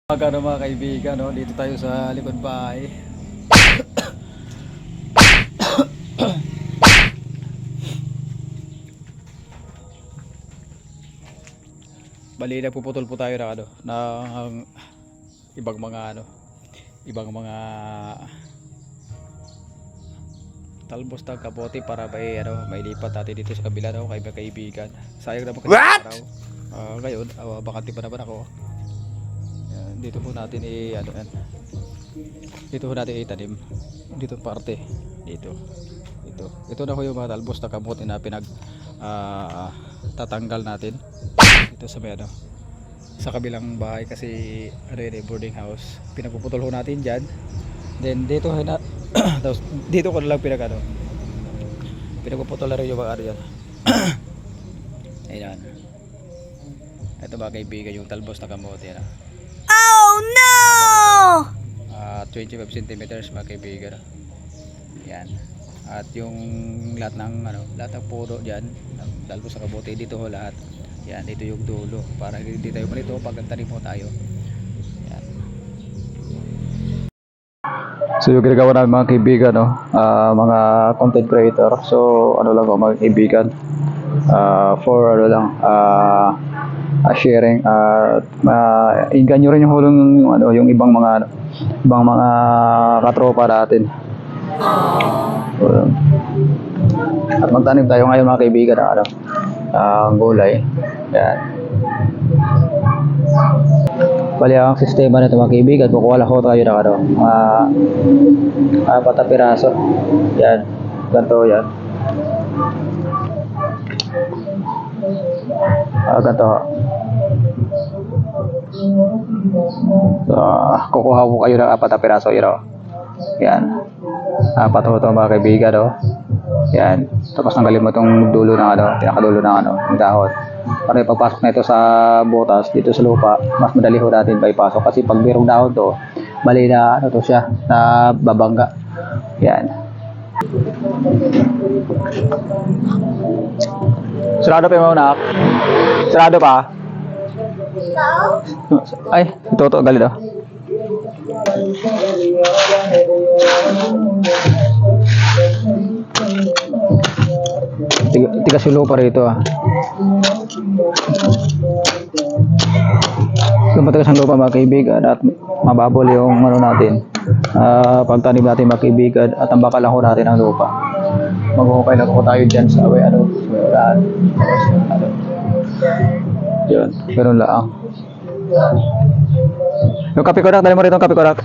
Mga kaibigan, no? Dito tayo sa likod bahay. Bali, nagpuputol po tayo ng ibang mga talbos ng kapote para may lipat natin dito sa kabila daw kay mga kaibigan. Sayang naman kasi araw. Ngayon, bakante pa naman ako. Dito po natin dito po natin itanim dito parte ito na po yung mga talbos na kamote na tatanggal natin dito sa sa kabilang bahay kasi boarding house. Pinagpuputol ho natin dyan, then dito tapos dito ko na lang pinagpuputol na rin yung mga yan. Ayan, ito mga kaibigan yung talbos na kamote na. Oh no! 25 centimeters mga kaibigan. Yan. At yung lahat ng puno diyan, talbos sa kabote dito ho lahat. Yan, ito yung dulo para hindi tayo malito pag nagtanim mo tayo. Yan. So yung ginagawa namin mga kaibigan, mga content creator. So lang mga kaibigan, for sharing inggan nyo rin yung hulong yung ibang mga katropa natin. At magtanim tayo ngayon mga kaibigan gulay. Yan. Bali ang sistema nito mga kaibigan, kukuha lang tayo ng apat na piraso. Yan, ganito yan. Ganito. Kukuha po kayo ng apat na piraso yan, apat ho ito mga kaibigan yan. Tapos tanggalin mo itong dulo ng pinakadulo ng ng dahon para ipagpasok na ito sa butas dito sa lupa. Mas madali ho natin ipasok kasi pag mayroong dahon to, mali na to siya, na babangga. Yan. Sarado pa yung mga anak? Sarado pa? Ay, ito galit tigas yung lupa rito matigas ang lupa mga kaibigan at mababol yung natin pagtanim natin mga kaibigan at ang bakal lang ho natin ang lupa. Mag-hukay lang po tayo dyan sa yun, meron lang. Yung kape kodak, dali mo rito yung kape kodak.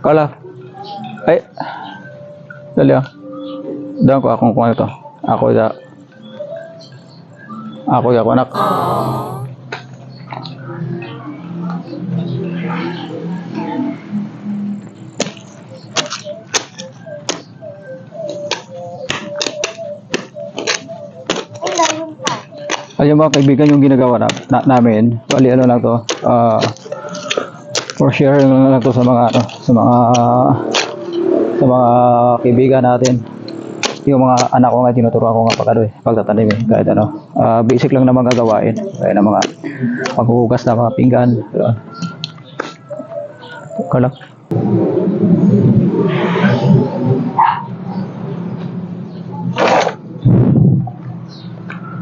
Kala. Ay. Dali Daan ko akong kung ano to. Ako anak. Ayun mga kaibigan yung ginagawa namin. Bali lang to. For sharing lang to sa mga kaibigan natin. Yung mga anak ko nga tinuturo ako nga pagtatanim kahit basic lang na mga gawain. Kaya na mga paghuhugas na mga pinggan. Kalak.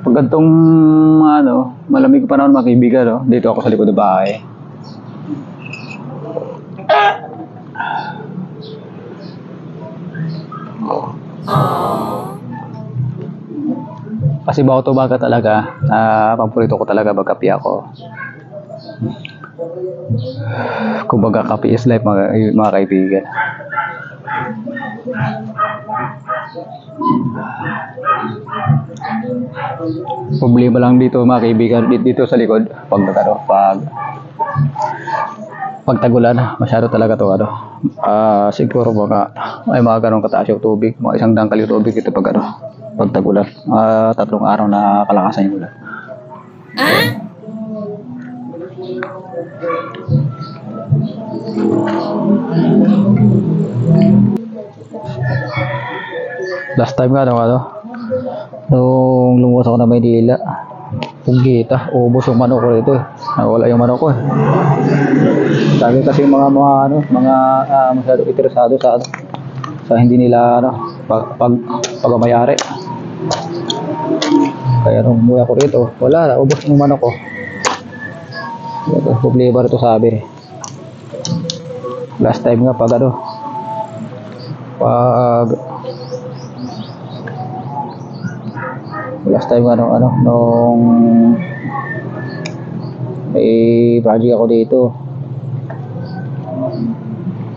Pag gantong malamig pa naman mga kaibigan, dito ako sa likod ng bahay. Kasi bago to baga talaga, paborito ko talaga magkape ako. Kumbaga kape is life mga kaibigan. Problema lang dito mga kaibigan, dito sa likod pag tagulan, masyado talaga to siguro ay mga ganong kataas yung tubig, mga 1 dangkal yung tubig ito pag tagulan. 3 araw na kalakasan yung ulan. Last time nga nung lumuwas ako na Maynila, Pugita, ubos yung manok ko rito eh. Nawala yung manok ko eh. Sabi kasi yung mga masyado interesado sa hindi nila pagmamayari. Kaya nung umuwi ako rito, wala na, ubos yung manok ko. Problema rito sabi. Last time nga pag last time nga nung may project ako dito,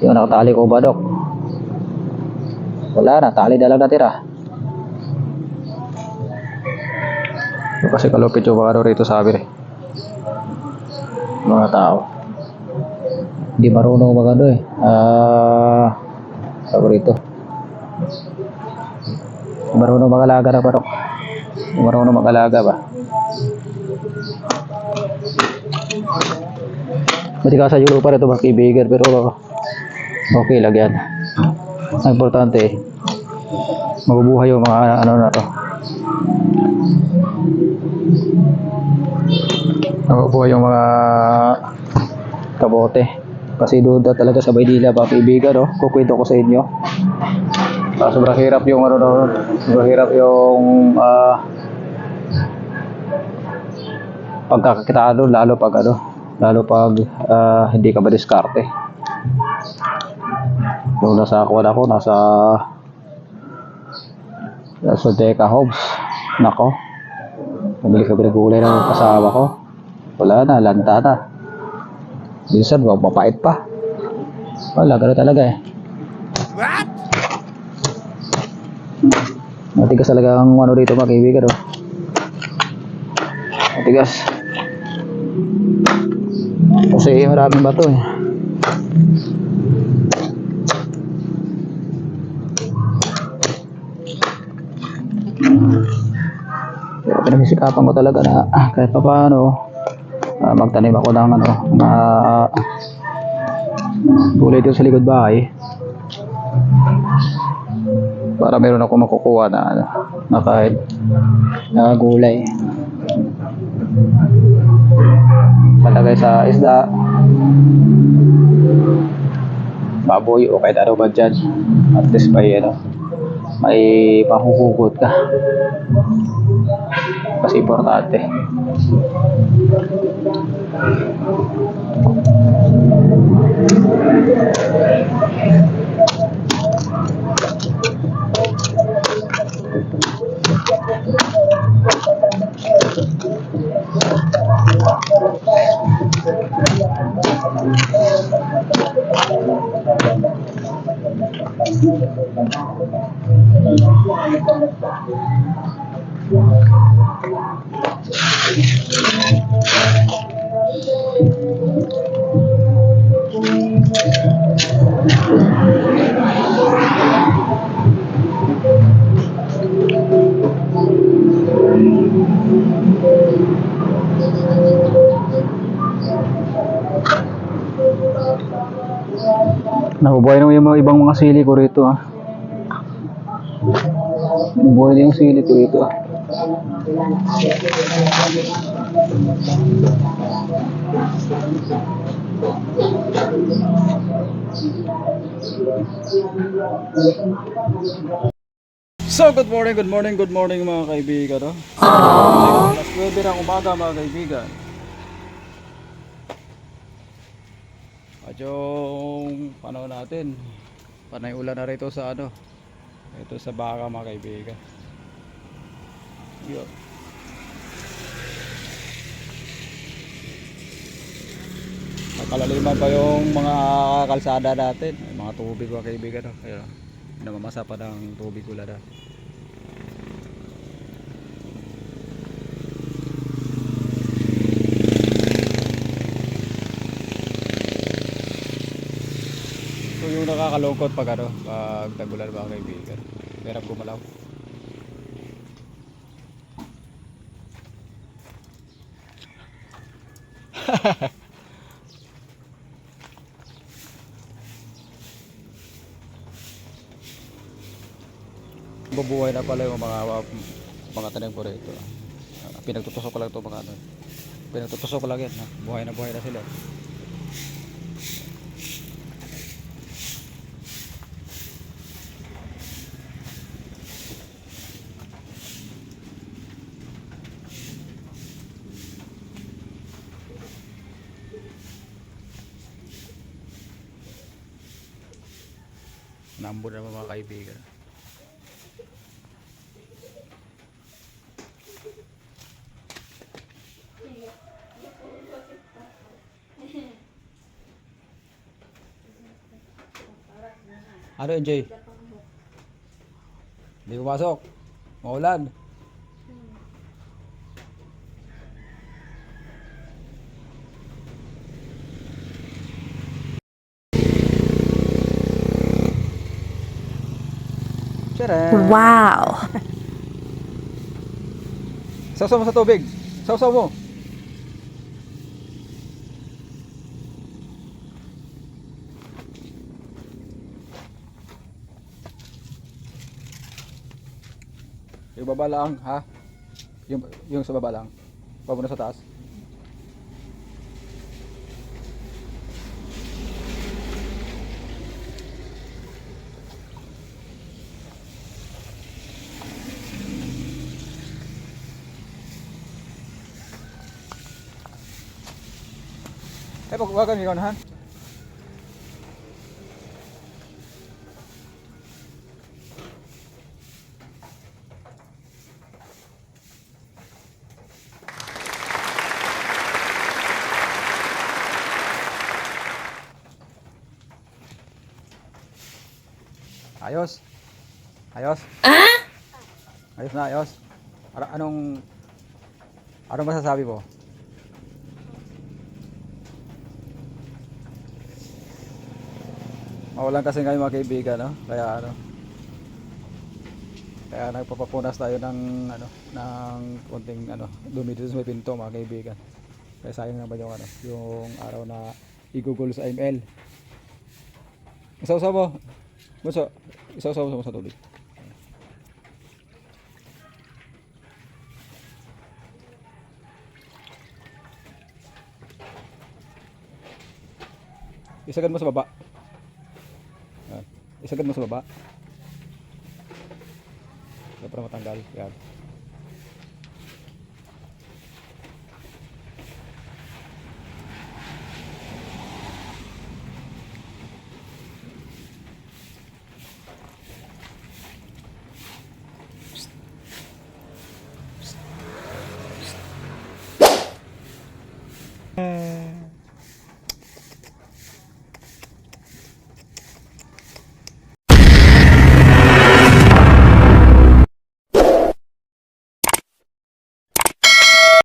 yung nakatali ko badok, wala na, tali na lang natira. Kasi kalupit yung mga rito sabi rin mga tao, hindi marunong sabi rito, marunong mag-alaga ng manok, marunong mag-alaga ba. Matikasan yung lupa rito mga kaibigan, pero okay lang yan. Ang importante mabubuhay yung mga na to, mabubuhay yung mga kabote. Kasi doon talaga sa Maynila mga kaibigan, kukwento ko sa inyo, sobrang hirap yung sobrang hirap yung pagkakakitaan doon, lalo pag hindi ka madiskarte. Nung nasa Deca Homes, nako, nabili kami ng gulay ng kasama ko, wala na, lanta na. Minsan mapapait pa, wala, gano'n talaga eh. Matigas talaga ang dito mga kaibigan, matigas kasi maraming bato eh. Kaya pinagsikapan ko talaga na kahit pa paano magtanim ako ng gulay dito sa likod bahay, para meron ako makukuha na kahit gulay palagay sa isda, baboy o kahit ano ba dyan, at least may mahuhugot ka, kasi importante. Nabubuhay naman yung mga ibang mga sili ko rito nabubuhay na yung sili ko rito So good morning mga kaibigan, alas 9 ng umaga mga kaibigan. At yung panahon natin, panay ulan na rito sa ito sa Baka mga kaibigan. Yun. Nakalaliman pa yung mga kalsada natin, mga tubig mga kaibigan. Ayun, namamasa pa ng tubig ulan na. Yung nakakalungkot pag pag tagulan mga kaibigan, hirap gumalaw. Bubuhay na pala yung mga tanim ko rito. Pinagtutusok ko lang ito mga ano. Pinagtutusok ko lang yan. Buhay na sila. Nambun na mga kaibigan. Ano yun, Jay? Hindi pumasok. Maulan. Wow! Sausaw mo sa tubig. Sausaw mo. Yung baba lang, ha? Yung sa baba lang. Baba na sa taas. Pagwagan yun, ha? Ayos. Ayos. Ayos na, ayos. Anong masasabi mo? Mawalan kasi ngayon mga kaibigan, no? Kaya nagpapapunas tayo ng konting dumi dito sa may pinto mga kaibigan. Kaya sayang naman yung araw na igugol sa ML. Isaw-saw mo. Bunso, isaw-saw mo sa tubig. Isagad mo sa baba. Isagad mo sa baba. Para matanggal. Yan.